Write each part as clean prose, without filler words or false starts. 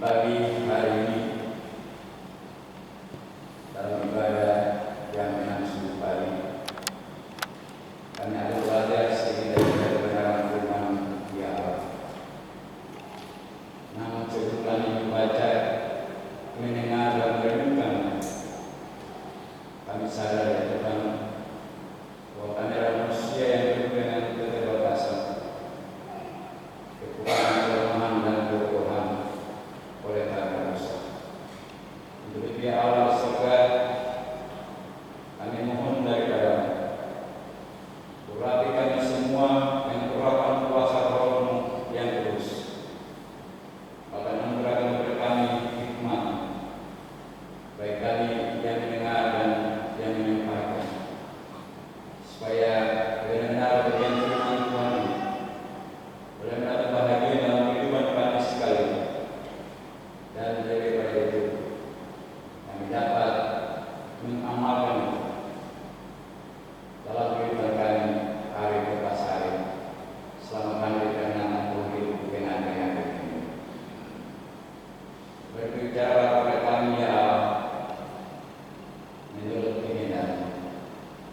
pagi hari ini dalam ibadah yang berlangsung pagi, kami akan belajar sedikit dari kebenaran firman Allah. Namun sebelum kami membaca, mendengar dan merenungkan, kami sadar ya Tuhan bahwa kami adalah manusia yang penuh dengan keterbatasan, kekurangan, kelemahan dan kelemahan oleh karena dosa. Untuk itu ya Allah surga, kami mohon daripada urapi kami semua dengan urapan kuasa Roh-Mu yang kudus. Bahkan anugerahkan kepada kami hikmat, baik kami yang mendengar dan yang menyampaikan, supaya benar-benar bagian firman Tuhan benar-benar bahagia dalam kehidupan kami sekali. Dan daripada itu kami dapat mengamalkan dalam kehidupan kami hari lepas hari selama kami berkenan hidup dengan ini. Berbicara kepada kami ya Allah menurut keinginan,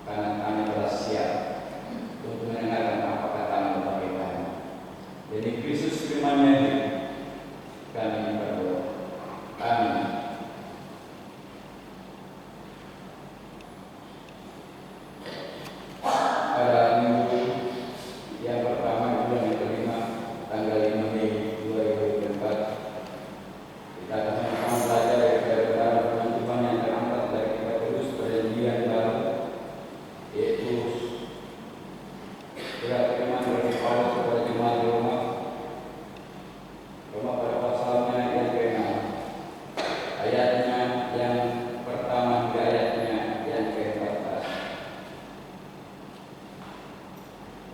karena kami telah siap untuk mendengarkan apa kata-Mu bagi kami. Jadi Kristus firman-Nya hidup, kami berdoa. Amin. Pada minggu yang pertama bulan yang kelima, tanggal 5 Mei 2024, kita akan sama-sama belajar dari kebenaran firman Tuhan yang terangkat dari kitab Kudus Perjanjian Baru, yaitu surat firman dari Paulus kepada jemaat di Roma pada pasalnya yang ke-6, ayatnya yang pertama hingga ayatnya yang ke-14.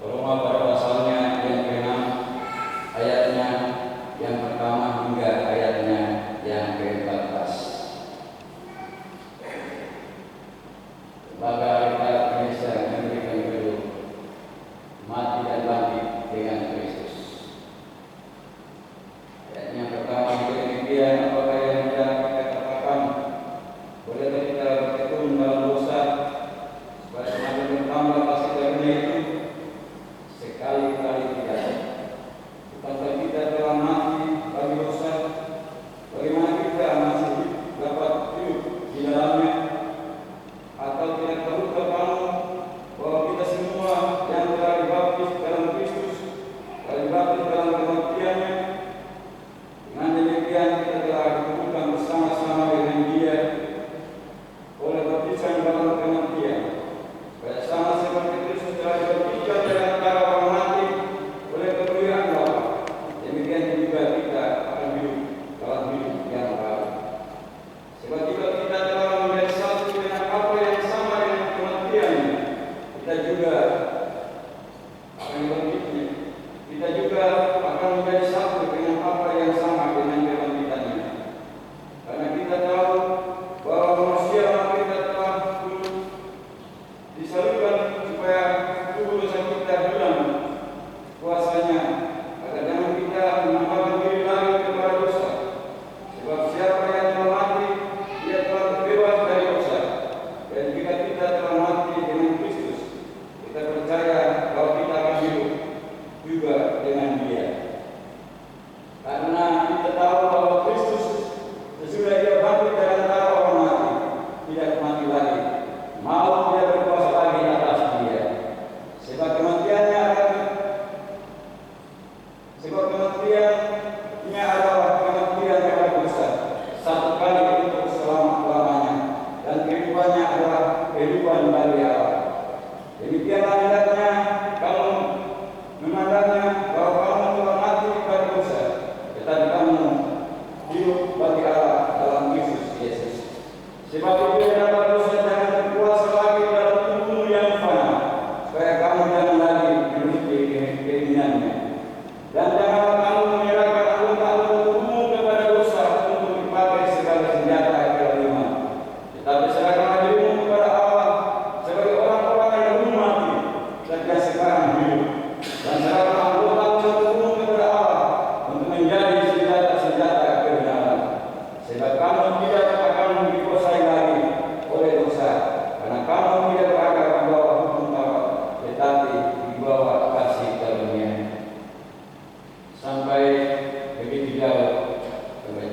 Roma pada pasalnya yang ke-6, ayatnya yang pertama hingga ayatnya yang ke-14. Lembaga Alkitab Indonesia memberikan judul Mati dan Bangkit dengan Kristus. Ayat yang pertama itu demikian, apakah yang hendak kita katakan? Bolehkah kita bertekun dalam dosa supaya semakin bertambah kasih karunia itu? Sekali-kali tidak. Bukankah kita telah mati bagi dosa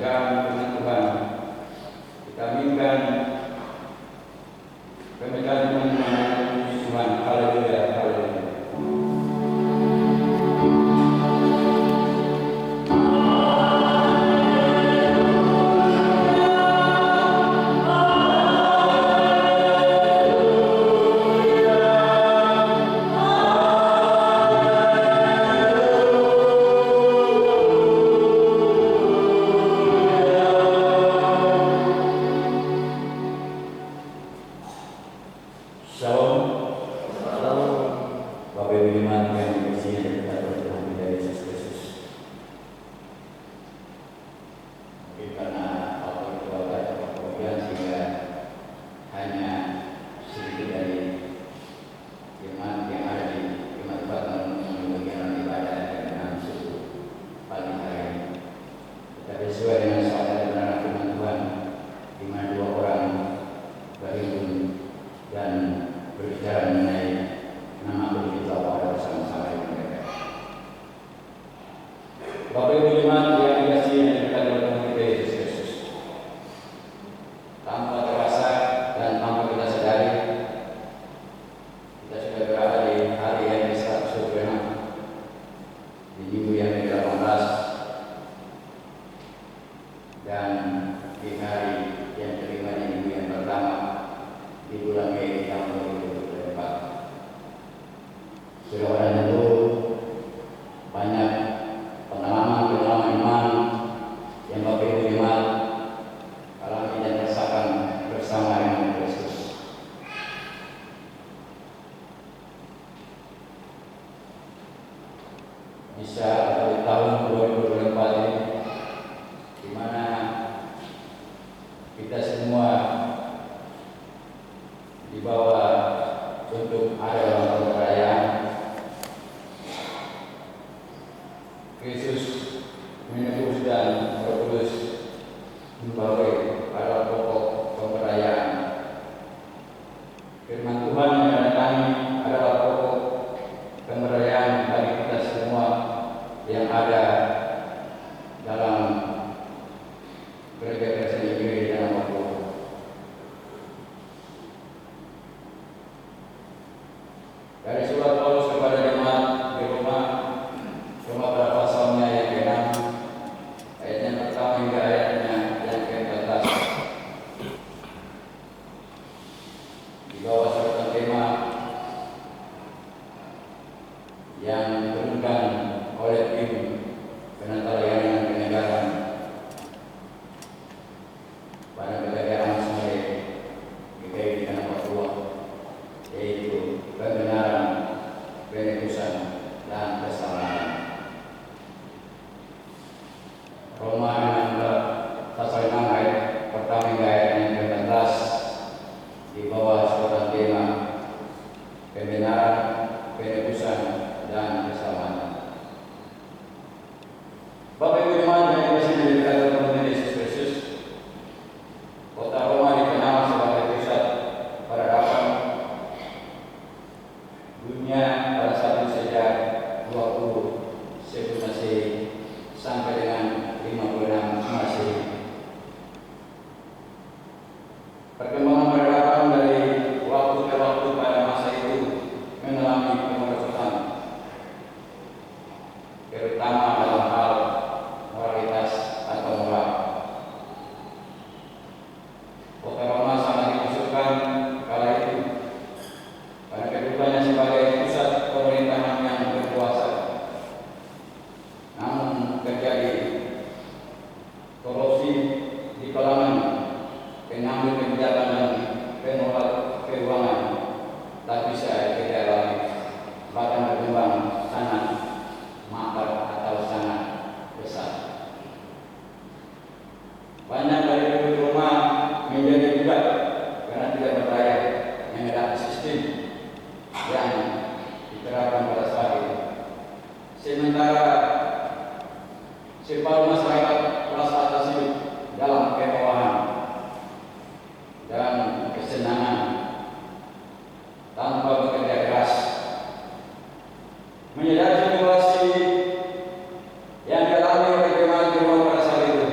mendengarkan firman Tuhan. Kita aminkan pembacaan firman Tuhan. Haleluya, haleluya. Bisa di tahun 2024 ini, di mana kita semua dibawa untuk ada dalam perayaan Yesus menebus dan berkudus membawa pada pokok pemberayaan. Firman Tuhan menandatangani adalah pokok pemberayaan bagi kita semua yang ada dalam gereja Kristen Injili di dalam Papua. Dari surat Paulus kepada jemaat di Roma pada pasalnya yang ke-6, ayatnya pertama hingga ayatnya yang ke-14. Di bawah surat tema yang ditentukan oleh tim penata layanan dan kenegaraan pada kenegaraan sendiri GKI di tanah Papua, yaitu kebenaran, penebusan, dan keselamatan. Roma 6 pasal 6 ayat pertama hingga ayat yang ke-14 di bawah surat tema kebenaran, penebusan, dan keselamatan. Bapak Ibu jemaat yang dikasihi dan diberkati Tuhan Yesus Kristus, kota Roma dikenal sebagai pusat peradaban dunia pada saat itu sejak 20 sebelum Masehi sampai dengan 56 Masehi. Perkembangan peradaban dari waktu ke waktu pada masa itu mengalami kemerosotan, terutama dalam hal moralitas atau moral. Kota Roma sangat dimasukkan kala itu pada kedudukannya sebagai pusat pemerintahan yang berkuasa. Namun terjadi korupsi di kalangan pengambil kebijakan dan pengelola keuangan tak bisa kita alami, bahkan berkembang sangat mabar atau sangat besar. Banyak dari penduduk Roma menjadi budak karena tidak berdaya menghadapi sistem yang diterapkan pada saat itu. Sementara separuh masyarakat kelas atas hidup dalam kemewahan dan kesenangan tanpa bekerja keras. Menyadari situasi yang dialami oleh jemaat di Roma pada saat itu,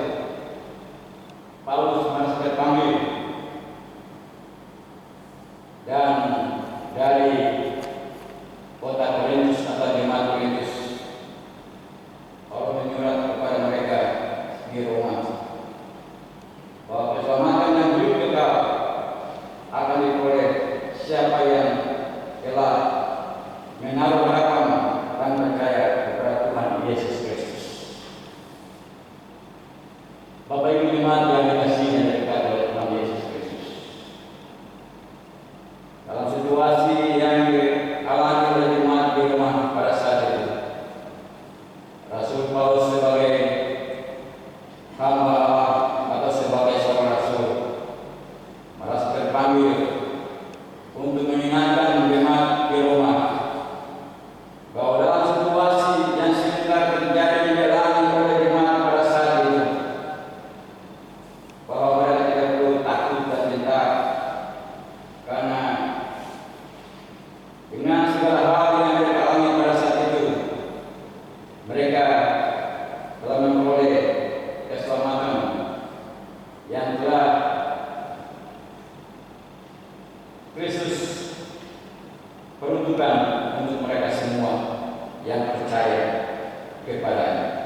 Bapak Ibu jemaat yang dikasihi dan diberkati oleh Tuhan Yesus Kristus. Dalam situasi yang dialami oleh jemaat di rumah pada saat itu, Rasul Paulus sebagai hamba Allah atau sebagai seorang rasul merasa terpanggil untuk mengingatkan jemaat di rumah bahwa dalam situasi yang sekitar terjadi dialami oleh jemaat pada saat itu, bahwa mereka tidak perlu takut dan gentar, karena dengan segala hal yang mereka alami pada saat itu, mereka telah memperoleh keselamatan yang telah Kristus peruntukkan untuk mereka semua yang percaya kepadanya.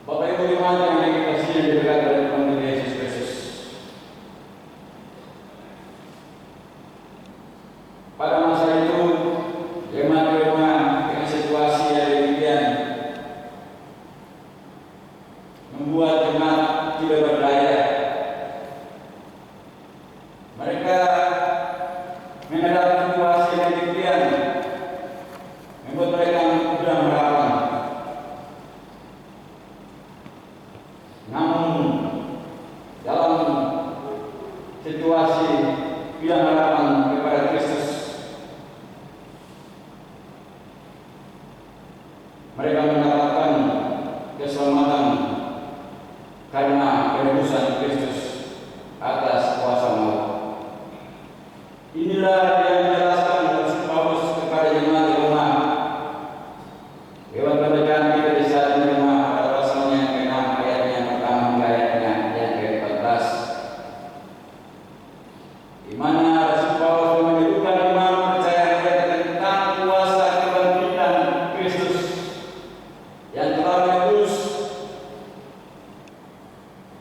Bapak Ibu jemaat yang dikasihi dan diberkati oleh Tuhan Yesus Kristus, pada masa itu jemaat di rumah dengan situasi yang demikian membuat jemaat tidak berdaya. Mereka menghadapi situasi yang demikian membuat mereka mudah merawan. Namun dalam situasi tidak harapan kepada Kristus, mereka mendapatkan keselamatan karena penebusan Kristus atas kuasa maut. Inilah yang dijelaskan Rasul Paulus kepada jemaat di rumah lewat pembacaan kita di saat di rumah pada pasalnya yang ke-6 ayatnya yang pertama hingga ayatnya yang ke-14, di mana Rasul Paulus menyebutkan iman percaya mereka tentang kuasa kebangkitan Kristus yang telah menebus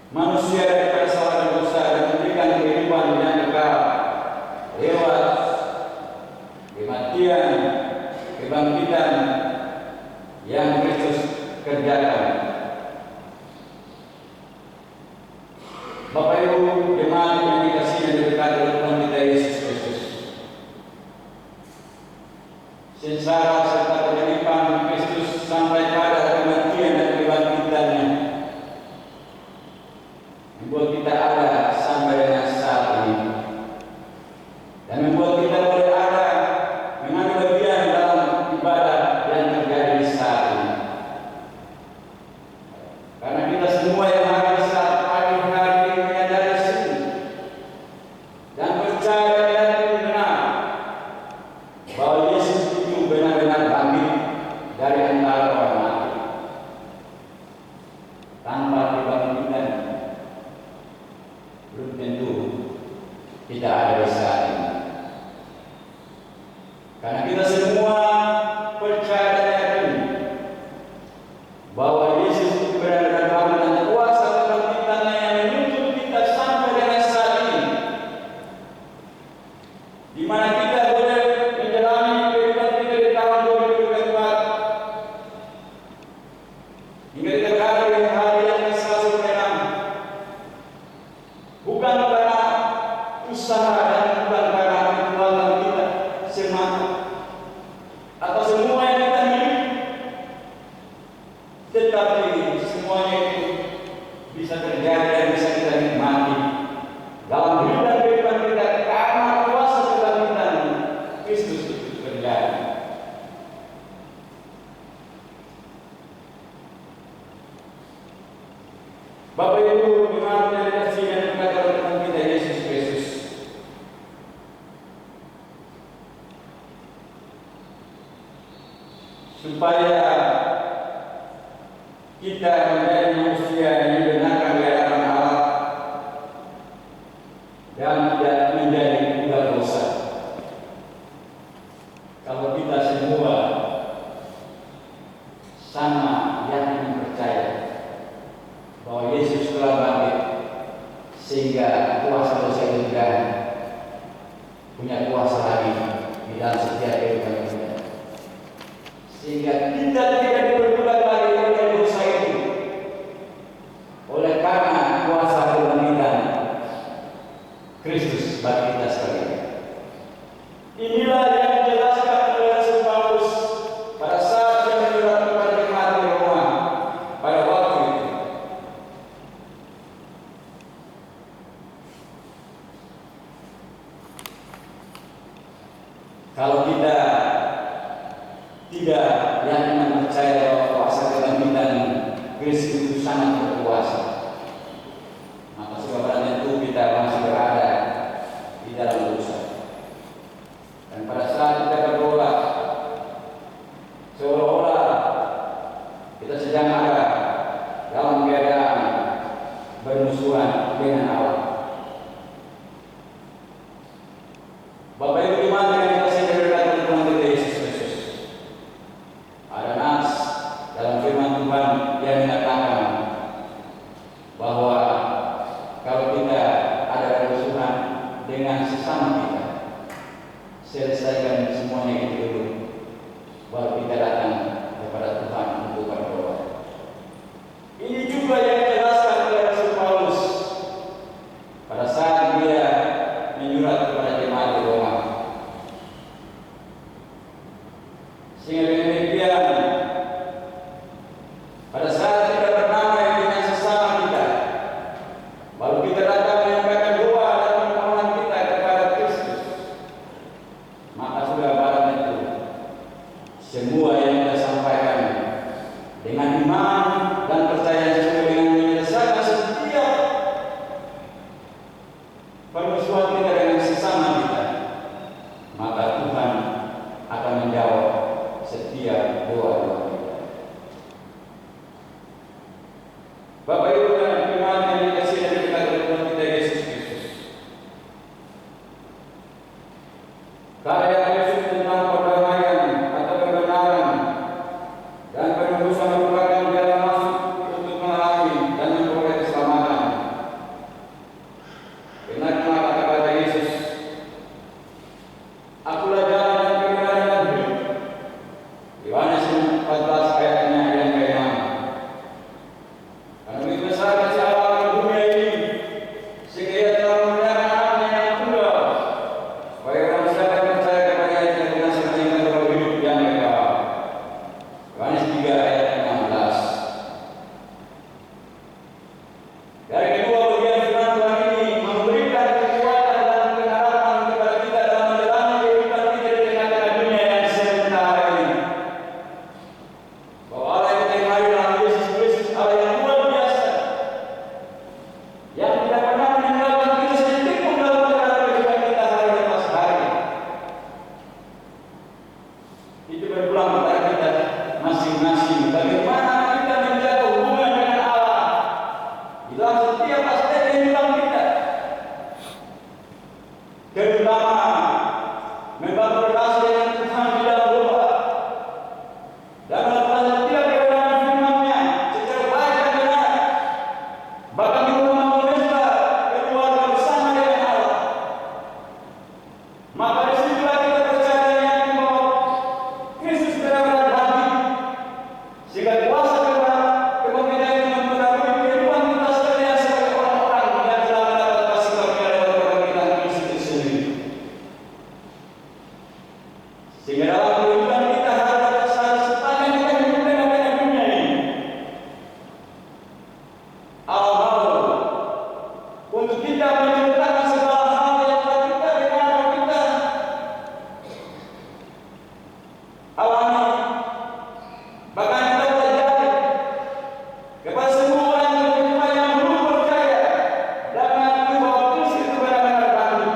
manusia daripada salah dan dosa dan memberikan kehidupan yang kekal lewat kematian, kebangkitan yang Kristus kerjakan. Bapak Ibu jemaat yang dikasihi dan diberkati oleh Tuhan kita Yesus Kristus, sengsara serta penyaliban Kristus sampai pada kematian dan kebangkitannya membuat kita ada sampai dengan saat ini, dan membuat kita boleh ada mengambil bagian dalam ibadah yang terjadi di saat ini. Karena kita semua yang hadir saat pagi hari ini menyadari sini dan percaya dan yakin benar bahwa Yesus itu benar-benar bangkit dari antara orang mati. Tanpa kebangkitan belum tentu kita ada di saat ini. Karena kita semua percaya dan yakin bahwa Yesus itu benar-benar bangkit dan kuasa kebangkitannya yang menuntut kita sampai dengan saat ini, di mana kita boleh menjalani kehidupan kita di tahun 2024 hingga kita berada di hari yang ke-106, bukan karena usaha dan bukan karena kekuatan kita semata atau semua yang kita miliki, tetapi semuanya itu bisa terjadi dan bisa kita nikmati dalam hidup dan kehidupan kita karena kuasa kebangkitan Kristus itu terjadi. Bapak Ibu jemaat yang dikasihi dan diberkati oleh Tuhan kita Yesus Kristus, supaya kita menjadi manusia yang dibenarkan di hadapan Allah dan tidak menjadi budak dosa. Kalau kita semua sama yakin percaya bahwa Yesus telah bangkit, sehingga kuasa dosa itu tidak punya kuasa lagi di dalam setiap kehidupan kita, sehingga kita tidak diperbudak lagi oleh dosa itu, Kristus itu sangat berkuasa. Maka sebab itu kita masih berada di dalam dosa. Dan pada saat kita berdoa, seolah-olah kita sedang ada dalam keadaan bermusuhan dengan Allah. Bapak Ibu jemaat yang dikasihi dan diberkati Tuhan kita Yesus Kristus, ada nas dalam firman Tuhan yang mengatakan bahwa kalau kita ada bermusuhan dengan sesama kita, selesaikan semuanya itu dulu, baru kita datang kepada Tuhan untuk berdoa. Ini juga yang dijelaskan oleh Rasul Paulus pada saat dia menyurat kepada jemaat di Roma. Sehingga dengan demikian, pada saat kita berdamai dengan sesama kita, baru kita datang menyampaikan doa dan permohonan kita kepada Kristus, maka sudah barang itu semua yang kita sampaikan dengan iman dan percaya sesuai dengan menyelesaikan setiap permusuhan kita dengan sesama kita, maka Tuhan akan menjawab setiap doa-doa kita. Bapak Ibu dan jemaat yang dikasihi dan diberkati Tuhan kita Yesus Kristus, karya Yesus tentang perdamaian atau kebenaran dan penebusan merupakan jalan masuk untuk mengalami dan memperoleh keselamatan. Benarnya kata-kata Yesus, "Akulah jalan dan kebenaran dan hidup." Yohanes 14 ayatnya yang ke-6. Karena begitu besar kasih Allah akan dunia ini, sehingga Ia telah menyerahkan Anaknya yang tunggal, supaya orang siapa yang percaya kepada-Nya tidak binasa melainkan beroleh hidup yang kekal. Yohanes 3 ayat 16. Dari kedua bagian firman Tuhan ini memberikan kekuatan dan pengharapan kepada kita dalam menjalani kehidupan kita di tengah-tengah dunia yang sementara ini. Bahwa Allah yang kita imani dalam Yesus Kristus, Allah yang luar biasa, yang tidak pernah meninggalkan kita sedetik pun dalam perjalanan kehidupan kita hari lepas hari. Itu berpulang kepada kita masing-masing bagaimana kita menjaga hubungan dengan Allah di dalam setiap aspek kehidupan kita, terutama membangun relasi dengan Tuhan di dalam doa dan melakukan setiap kebenaran firman-Nya secara baik dan benar, bahkan juga membangun mesbah keluarga bersama dengan Allah. Maka disitulah kita percaya dan yakin bahwa Kristus benar-benar bangkit, sehingga kuasa kebangkitan itu mempengaruhi kehidupan kita sekalian sebagai orang-orang yang telah mendapat kasih karunia lewat kebangkitan Kristus itu sendiri. Sehingga dalam kehidupan kita sepanjang kita hidup di tengah dunia ini, Allah mau untuk kita menceritakan segala hal yang telah kita dengar, kita alami, bahkan kita pelajari kepada semua orang yang beriman yang belum percaya dan mengaku bahwa Kristus itu benar-benar bangkit.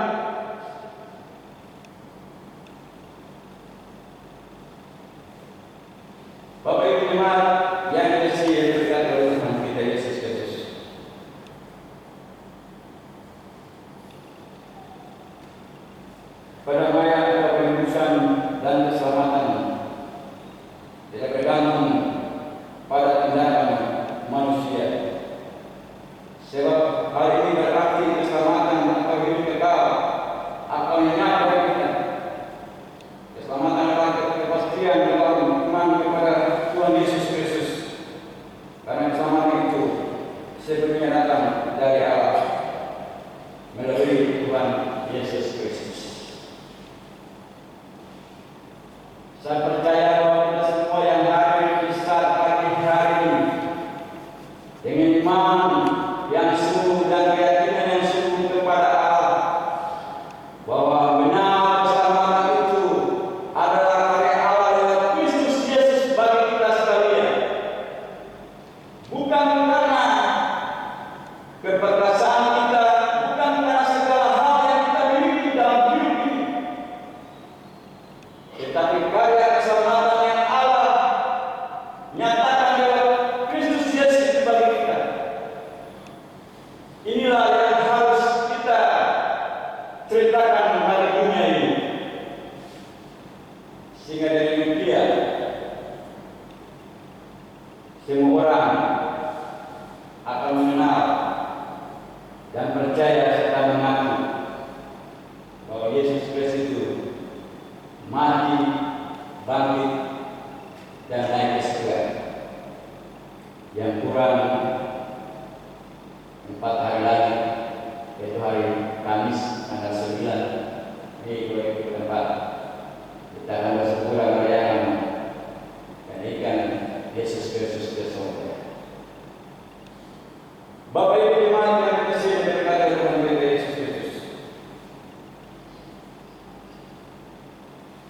Bapak Ibu jemaat yang dikasihi dan diberkati oleh Tuhan kita Yesus Kristus, perdamaian atau penebusan dan keselamatan tidak bergantung pada tindakan manusia. Sebab hal ini berarti keselamatan atau hidup kekal akan menyapa kita. Keselamatan adalah kepastian dalam iman kepada Tuhan Yesus Kristus. Karena keselamatan itu sebenarnya datang dari Allah melalui Tuhan Yesus Kristus. Saya percaya bahwa kita semua yang hadir di saat pagi hari ini dengan iman yang sungguh dan keyakinan yang sungguh kepada Allah, bahwa benar keselamatan itu adalah karya Allah lewat Kristus Yesus bagi kita sekalian. bukan karena keperkasaan kita, bukan karena segala hal yang kita miliki dalam hidup ini, tetapi karya keselamatan yang Allah nyatakan lewat Kristus Yesus bagi kita. Inilah yang harus kita ceritakan hari dunia ini, sehingga dari demikian semua orang akan mengenal dan percaya serta mengaku bahwa Yesus Kristus itu mati, bangkit, dan naik ke surga. Yang kurang 4 hari lagi, yaitu hari Kamis tanggal 9 Mei 2024, kita akan bersepura merayakan kenaikan Yesus Kristus ke surga. Bapak Ibu jemaat yang dikasihi dan diberkati Tuhan kita Yesus Kristus,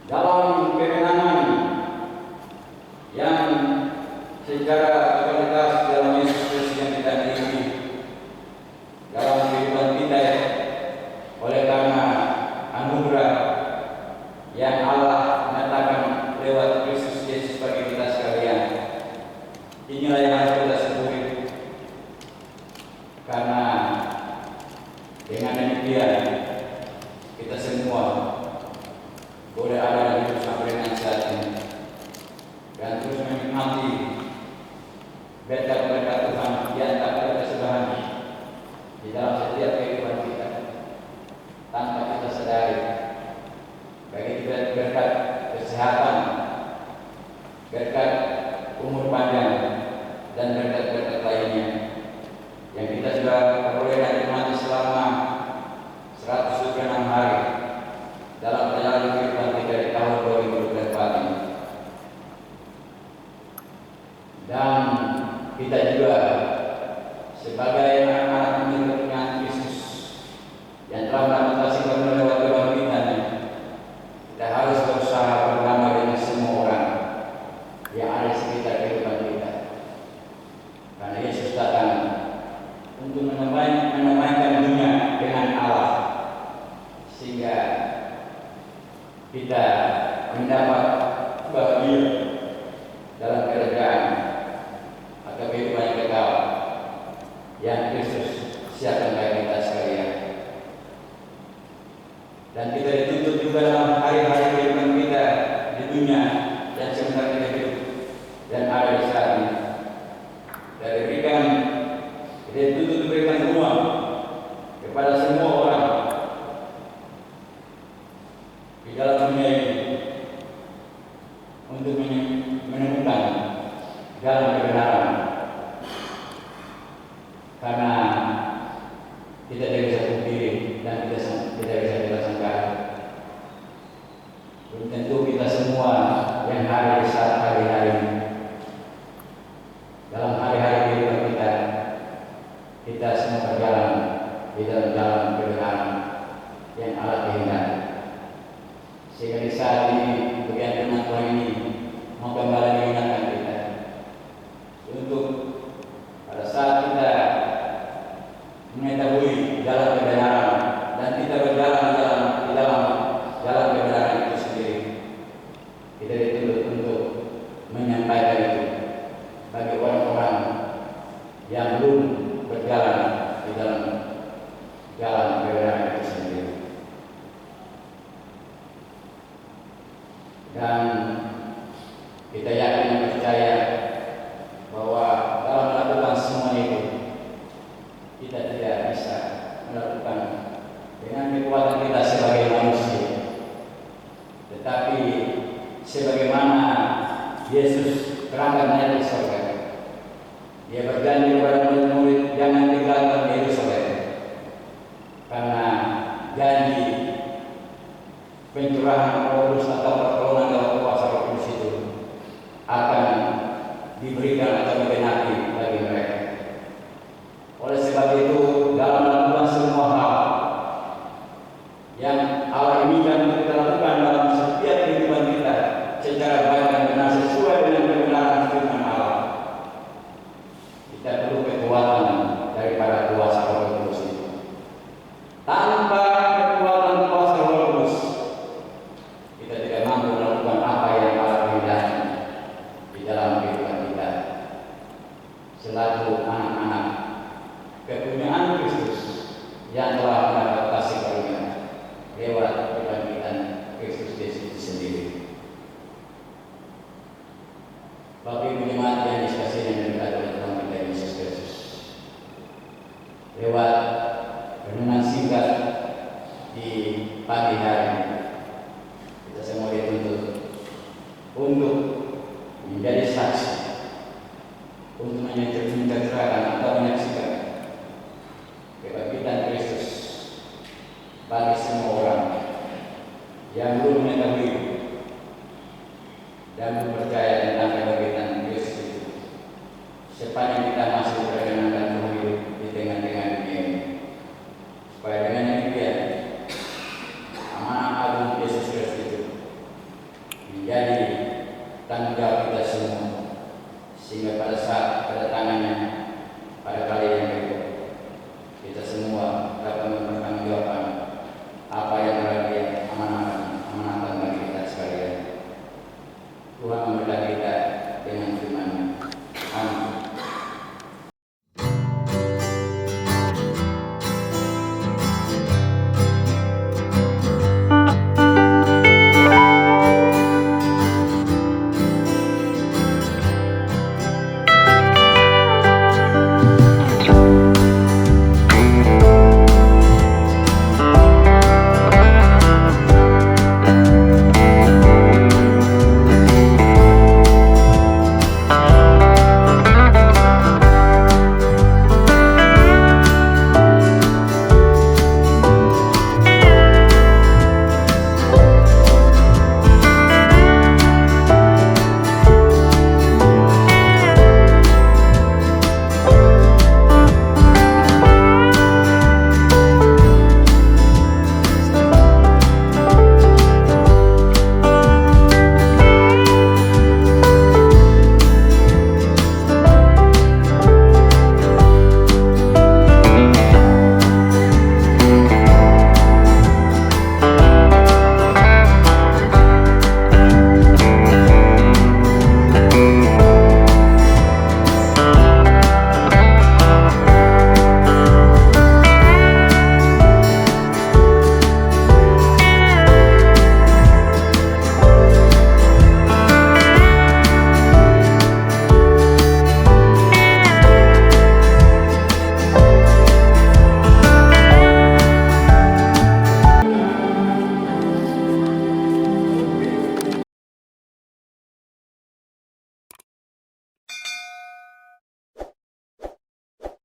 dalam kemenangan yang secara totalitas dalam Yesus Kristus yang kita miliki dalam kehidupan kita, oleh karena anugerah yang Allah nyatakan lewat Kristus Yesus bagi kita sekalian, inilah yang harus kita syukuri. Karena dengan demikian kita semua boleh ada dalam hidup sampai dengan saat ini dan terus menikmati berkat-berkat Tuhan yang tak terkesudahan di dalam setiap kehidupan kita tanpa kita sadari, baik berkat kesehatan, berkat umur panjang, dan berkat-berkat lainnya yang kita sudah peroleh dan nikmati selama 106 hari dalam perjalanan kehidupan kita di tahun 2024 ini. Dan kita juga sebagai anak-anak menurutnya Kristus yang telah mengatasi kami lewat kebangkitannya, kita harus berusaha berdamai dengan semua orang yang ada di sekitar kehidupan kita, karena Yesus datang untuk menamaikan dunia dengan Allah, sehingga kita mendapat bahagia dalam kerajaan atau kehidupan yang kekal yang Kristus siapkan bagi kita sekalian. Dan kita dituntut juga dalam hari-hari kehidupan kita di dunia yang sebentar kita hidup dan ada di saat ini, dari berikan kita dituntut berikan ruang kepada semua orang di dalam dunia ini untuk menemukan jalan kebenaran, karena kita tidak bisa pungkiri dan kita tidak bisa kita sangkal, belum tentu kita semua yang ada di saat hari-hari ini, dalam hari-hari kehidupan kita semua berjalan di dalam jalan kebenaran yang Allah kehendaki. Sehingga di saat ini bagian firman Tuhan ini mau kembali mengingatkan kita untuk pada saat kita mengetahui jalan kebenaran dan kita berjalan di dalam jalan kebenaran itu sendiri, kita dituntut untuk menyampaikan itu bagi orang-orang yang belum berjalan di dalam jalan kebenaran itu sendiri. Dan kita yakin dan percaya bahwa dalam melakukan semua itu kita tidak bisa melakukan dengan kekuatan kita sebagai manusia, tetapi sebagaimana Yesus berangkat naik ke surga, Dia berjanji kepada murid-murid, jangan tinggalkan Yerusalem, karena janji pencurahan Roh Kudus atau pertolongan dalam kuasa Roh Kudus itu akan diberikan atau digenapi bagi mereka. Oleh sebab itu, dalam melakukan semua hal yang Allah inginkan untuk kita lakukan dalam setiap kehidupan kita secara baik dan benar sesuai dengan kebenaran firman Allah, kita perlu kekuatan daripada kuasa Roh Kudus itu. Tanpa kekuatan kuasa Roh Kudus, kita tidak mampu melakukan apa yang Allah kehendaki di dalam kehidupan kita selaku anak-anak kepunyaan Kristus yang telah mendapat kasih karunia lewat kebangkitan Kristus Yesus sendiri. Bapak Ibu jemaat yang dikasihi dan diberkati oleh Tuhan kita Yesus Kristus, lewat renungan singkat di pagi hari kita semua dituntut untuk menjadi saksi, untuk menceritakan atau menyaksikan kebangkitan Kristus bagi semua orang yang belum mengetahui dan percaya tentang kebangkitan Kristus itu. Sepanjang kita